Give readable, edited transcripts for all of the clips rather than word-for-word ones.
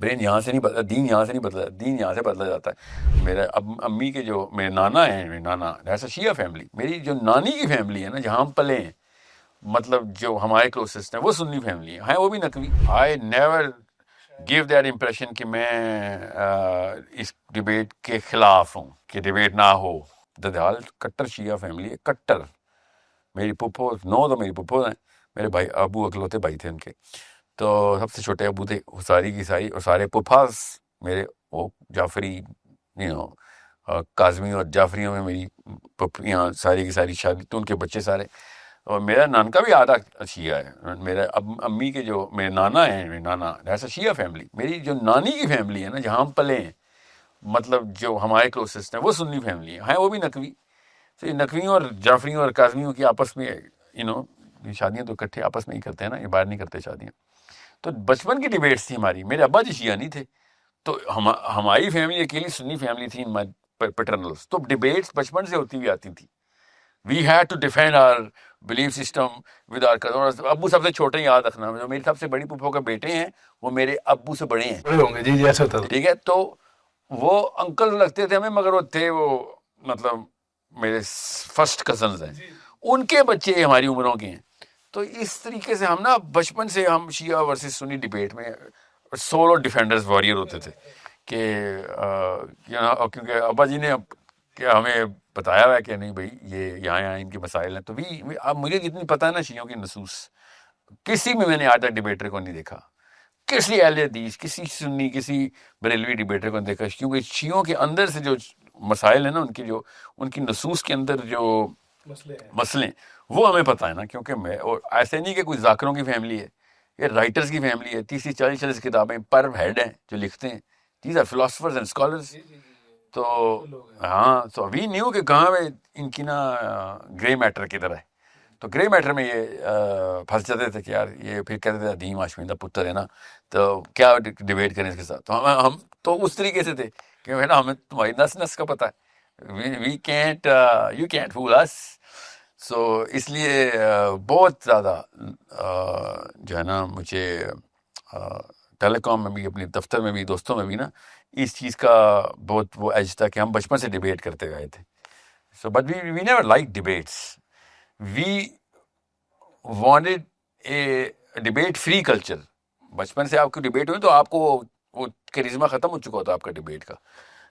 Brain یہاں سے نہیں بدلا، دین یہاں سے نہیں بدلا، دین یہاں سے بدلا جاتا ہے. میرے امی کے جو میرے نانا ہیں، میرے نانا ایسا شیعہ فیملی، میری جو نانی کی فیملی ہے نا جہاں ہم پلے ہیں، مطلب جو ہمارے کلوسسٹ ہیں وہ سنی فیملی ہیں وہ بھی Naqvi. I never give that impression کہ میں اس ڈبیٹ کے خلاف ہوں، کہ ڈبیٹ نہ ہو. ددال کٹر شیعہ فیملی ہے، کٹر. میری پھپھو 9 تو میری پھپھو ہیں، میرے بھائی ابو اکلوتے بھائی تھے ان کے، تو سب سے چھوٹے ابو تھے، ساری کی ساری، اور سارے پھپھاس میرے وہ جعفری کاظمی اور جعفریوں میں میری پھپھیاں ساری کی ساری شادی، تو ان کے بچے سارے. اور میرا نانکا بھی آدھا شیعہ ہے. میرے امی کے جو میرے نانا ہیں، میرے نانا ایسا شیعہ فیملی. میری جو نانی کی فیملی ہے نا جہاں ہم پلے ہیں، مطلب جو ہمارے کلوسسٹ ہیں وہ سنی فیملی ہیں وہ بھی نقوی. تو یہ نقویوں اور جعفریوں اور کاظمیوں کی آپس میں یہ شادیاں تو اکٹھے آپس میں ہی کرتے ہیں نا، یہ باہر نہیں کرتے شادیاں. تو بچپن کی ڈیبیٹس تھی ہماری. میرے ابا جی شیعہ نہیں تھے، تو ہماری فیملی اکیلی سنی فیملی تھی، پیٹرنلس. تو ڈیبیٹس بچپن سے ہوتی ہوئی آتی تھی. We had to defend our belief system with our cousin. ابو سب سے چھوٹے ہیں، یاد رکھنا، جو میری سب سے بڑی پھپھو کے بیٹے ہیں وہ میرے ابو سے بڑے ہیں، بڑے ہوں گے. جی جی ایسا ہوتا. ٹھیک ہے. تو وہ انکل لگتے تھے ہمیں، مگر وہ تھے وہ مطلب میرے فرسٹ کزنز ہیں، ان کے بچے ہماری عمروں کے ہیں. تو اس طریقے سے ہم نا بچپن سے ہم شیعہ ورسز سنی ڈیبیٹ میں سولو ڈیفینڈرز واریر ہوتے تھے. کہ کیونکہ ابا جی نے کیا ہمیں بتایا ہوا ہے کہ نہیں بھائی یہ یہاں ان کے مسائل ہیں. تو اب مجھے جتنی پتہ ہے نا شیعوں کی نصوص، کسی میں نے آج تک ڈیبیٹر کو نہیں دیکھا، کسی اہل حدیث، کسی سنی، کسی بریلوی ڈیبیٹر کو نہیں دیکھا. کیونکہ شیعوں کے اندر سے جو مسائل ہیں نا، ان کی نصوص کے اندر جو مسئلے وہ ہمیں پتہ ہے نا. کیونکہ میں اور ایسے نہیں کہ کوئی ذاکروں کی فیملی ہے، یہ رائٹرز کی فیملی ہے. 30-40 کتابیں پر ہیڈ ہیں جو لکھتے ہیں. These are philosophers and scholars. تو ہاں، تو وی نیو کہ کہاں پہ ان کی نا گرے میٹر کی طرح ہے. تو گرے میٹر میں یہ پھنس جاتے تھے کہ یار یہ پھر کہتے تھے دھیم آشمیندہ پتر ہے نا، تو کیا ڈیبیٹ کریں اس کے ساتھ. تو ہم تو اس طریقے سے تھے کہ بیٹا ہمیں تمہاری نس کا پتہ ہے، وی کینٹ یو کینٹ فول اس. سو اس لیے بہت زیادہ جو ہے نا مجھے ٹیلی کام میں بھی، اپنے دفتر میں بھی، دوستوں میں بھی نا اس چیز کا بہت وہ ایج تھا کہ ہم بچپن سے ڈیبیٹ کرتے گئے تھے. So but we never like debates. We wanted a debate free culture. بچپن سے آپ کو ڈیبیٹ ہوئی تو آپ کو وہ کیرزما ختم ہو چکا ہوتا آپ کا ڈیبیٹ کا.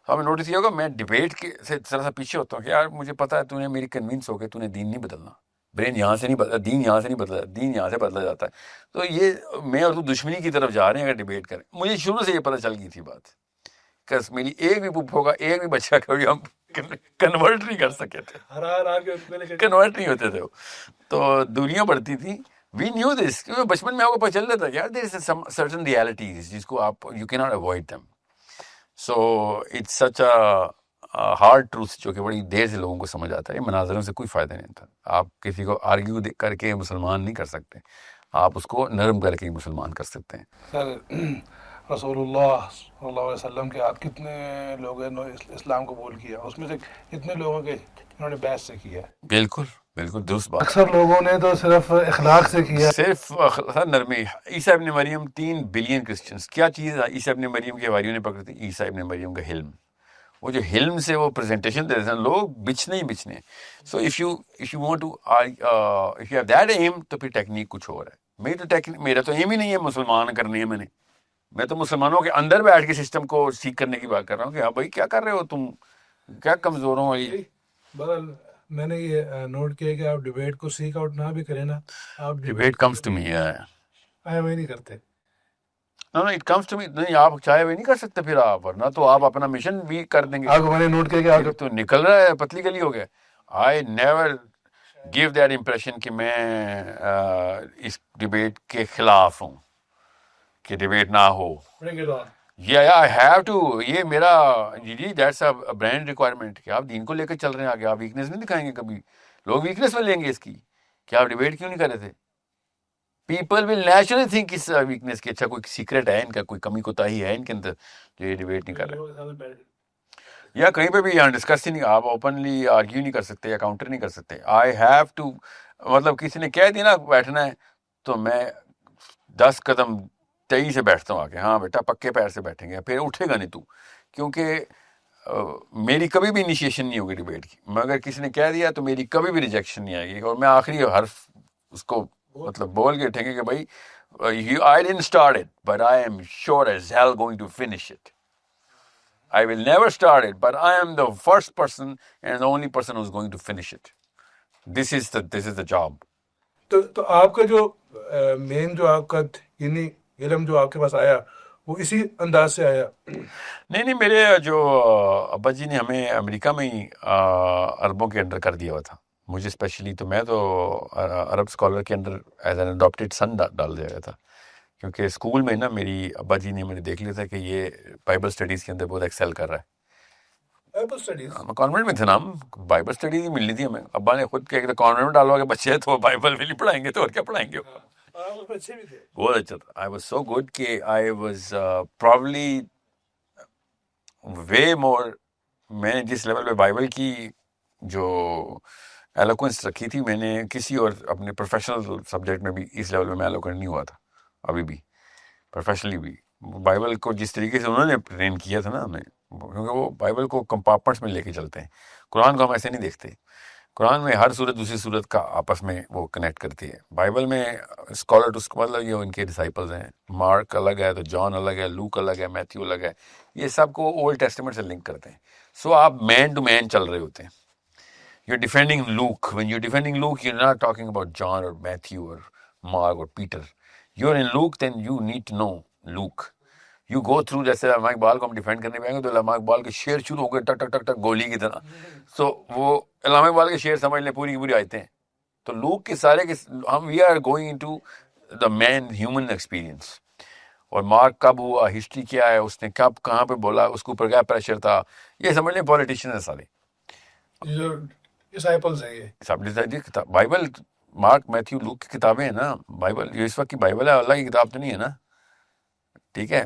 ہمیں نوٹس کیا ہوگا میں ڈیبیٹ کے سے ذرا سا پیچھے ہوتا ہوں کہ یار مجھے پتا ہے تو نے میری کنوینس ہو گئے، تو نے دین نہیں بدلنا. برین یہاں سے نہیں بدلا، دین یہاں سے نہیں بدلا، دین یہاں سے بدلا جاتا ہے. تو یہ میں اور تو دشمنی کی طرف جا رہے ہیں اگر ڈیبیٹ کریں. مجھے شروع سے یہ پتہ چل گئی تھی بات، کہ میری ایک بھی پھپھو کا ایک بھی بچہ کبھی ہم کنورٹ نہیں کر سکے تھے، کنورٹ نہیں ہوتے تھے وہ. تو دنیا بڑھتی تھی. وی نیو دس، کیونکہ بچپن میں آپ کو پتہ چل جاتا ہے یار دیر از سرٹن ریالٹیز جس کو آپ یو کی not avoid them. So it's such a hard truth جو کہ بڑی دیر سے لوگوں کو سمجھ آتا ہے. مناظروں سے کوئی فائدہ نہیں تھا. آپ کسی کو آرگیو کر کے مسلمان نہیں کر سکتے، آپ اس کو نرم کر کے مسلمان کر سکتے ہیں. سر رسول اللہ صلی اللہ علیہ وسلم کے آپ کتنے لوگوں نے اسلام قبول کیا؟ اس میں سے کتنے لوگوں کے انہوں نے بیعت سے کیا؟ بالکل بالکل درست بات. اکثر لوگوں نے تو صرف اخلاق سے کیا. صرف نرمی. عیسیٰ ابن مریم 3 بلین کرسچنس، کیا چیز ہے عیسیٰ ابن مریم کے حواریوں نے پکڑی تھی؟ عیسیٰ ابن مریم کا حلم. وہ جو حلم سے وہ پریزنٹیشن دیتے ہیں لوگ بچنے ہی بچنے. So if you want to if you have that aim تو پھر ٹیکنیک کچھ اور ہے. میرا تو ایم ہی نہیں ہے مسلمان کرنے ہے. میں تو مسلمانوں کے اندر بیٹھ کے سسٹم کو سیکھ کرنے کی بات کر رہا ہوں کہ ہاں بھائی کیا کر رہے ہو تم، کیا کمزوروں والی. بغل میں نے یہ نوٹ کیا کہ آپ ڈیبیٹ کو سیک آؤٹ نہ بھی کریں نا، آپ ڈیبیٹ کمز ٹو می. وہ نہیں کرتے. نو اٹ کمز ٹو می. نہیں آپ چاہے وہ نہیں کر سکتے پھر آپ، ورنہ تو آپ اپنا مشن بھی کر دیں گے. آپ کو میں نے نوٹ کیا کہ آپ تو نکل رہا ہے پتلی گلی ہو گیا. I never give that impression کہ میں اس ڈیبیٹ کے خلاف ہوں، کہ ڈیبیٹ نہ ہو. I have to. یہ میرا جی دیٹس اے برانڈ ریکوائرمنٹ کہ آپ دین کو لے کے چل رہے ہیں آگے. آپ ویکنیس نہیں دکھائیں گے کبھی. لوگ ویکنیس میں لیں گے اس کی کہ آپ ڈیبیٹ کیوں نہیں کر رہے تھے. پیپل ول نیچرلی تھنک اس ویکنیس کی اچھا کوئی سیکرٹ ہے ان کا، کوئی کمی کوتاہی ہے ان کے اندر جو یہ ڈیبیٹ نہیں کر رہے. یا کہیں پہ بھی یہاں ڈسکس ہی نہیں، آپ اوپنلی آرگیو نہیں کر سکتے یا کاؤنٹر نہیں کر سکتے. آئی ہیو ٹو، مطلب کسی نے کہہ دیا نا بیٹھنا ہے تو میں 10 قدم تئی سے بیٹھتا ہوں آ کے, ہاں بیٹا پکے پیر سے بیٹھیں گے, پھر اٹھے گا نہیں تو, کیونکہ میری کبھی بھی انیشیشن نہیں ہوگی ڈبیٹ کی. مگر کسی نے کہہ دیا تو میری کبھی بھی ریجیکشن نہیں آئے گی, اور میں آخری حرف اس کو مطلب بول کے اٹھیں گے کہ بھائی I didn't start it, but I am sure as hell going to finish it. I will never start it, but I am the first person and the only person who's going to finish it. This is the job. تو آپ کا جو مین جو آپ کا دینی علم جو آپ کے پاس آیا وہ اسی انداز سے آیا؟ نہیں, میرے جو ابا جی نے ہمیں امریکہ میں ہی عربوں کے انڈر کر دیا ہوا تھا مجھے اسپیشلی, تو میں تو عرب اسکالر کے انڈر ایز این اڈاپٹیڈ سن ڈال دیا گیا تھا, کیونکہ اسکول میں نا میری ابا جی نے دیکھ لیا تھا کہ یہ بائبل اسٹڈیز کے اندر بہت ایکسیل کر رہا ہے. Bible studies? ہم کانوینٹ میں تھے نا, ہم بائبل اسٹڈیز ہی ملنی تھی ہمیں. ابا نے خود کہا کہ کانوینٹ میں ڈالو گے بچے تو بائبل بھی نہیں پڑھائیں گے تو اور کیا پڑھائیں گے. اچھے بھی تھے, بہت اچھا تھا. آئی واز سو گڈ کہ آئی واز پرابلی وے مور, میں نے جس لیول پہ بائبل کی جو ایلوکوینس رکھی تھی میں نے کسی اور اپنے پروفیشنل سبجیکٹ میں بھی اس لیول پہ میں ایلوکوینٹ نہیں ہوا تھا ابھی بھی, پروفیشنلی بھی. بائبل کو جس طریقے سے انہوں نے ٹرین کیا تھا نا ہمیں, کیونکہ وہ بائبل کو کمپارٹمنٹس میں لے کے چلتے ہیں. قرآن کو ہم ایسے نہیں دیکھتے. قرآن میں ہر صورت دوسری صورت کا آپس میں وہ کنیکٹ کرتی ہے. بائبل میں اسکالر ٹو مطلب یہ ان کے ڈسائپلز ہیں, مارک الگ ہے تو جان الگ ہے, لوک الگ ہے, میتھیو الگ ہے, یہ سب کو اولڈ ٹیسٹمنٹ سے لنک کرتے ہیں. سو آپ مین ٹو مین چل رہے ہوتے ہیں. You're defending Luke. When you're defending Luke, you're not talking about John or Matthew or Mark or Peter. You're in Luke, then you need to know Luke. You go through, جیسے علامہ اقبال کو ہم defend کرنے پہ آئیں گے تو علامہ اقبال کے شعر شروع ہو گئے ٹک ٹک ٹک ٹک گولی کی طرح. سو وہ علامہ اقبال کے شعر سمجھ لیں پوری کی پوری آیتیں ہیں. تو لوک کے سارے کے ہم we are going into the main human experience. اور مارک کب ہوا, ہسٹری کیا ہے, اس نے کب کہاں پہ بولا, اس کے اوپر کیا پریشر تھا, یہ سمجھ لیں پولیٹیشین ہیں سارے. ڈسائپلز ہیں یہ سب کتاب بائبل مارک میتھیو لوک کی کتابیں ہیں نا. بائبل یہ اس وقت کی بائبل ہے, اللہ کی کتاب تو نہیں ہے نا, ٹھیک ہے.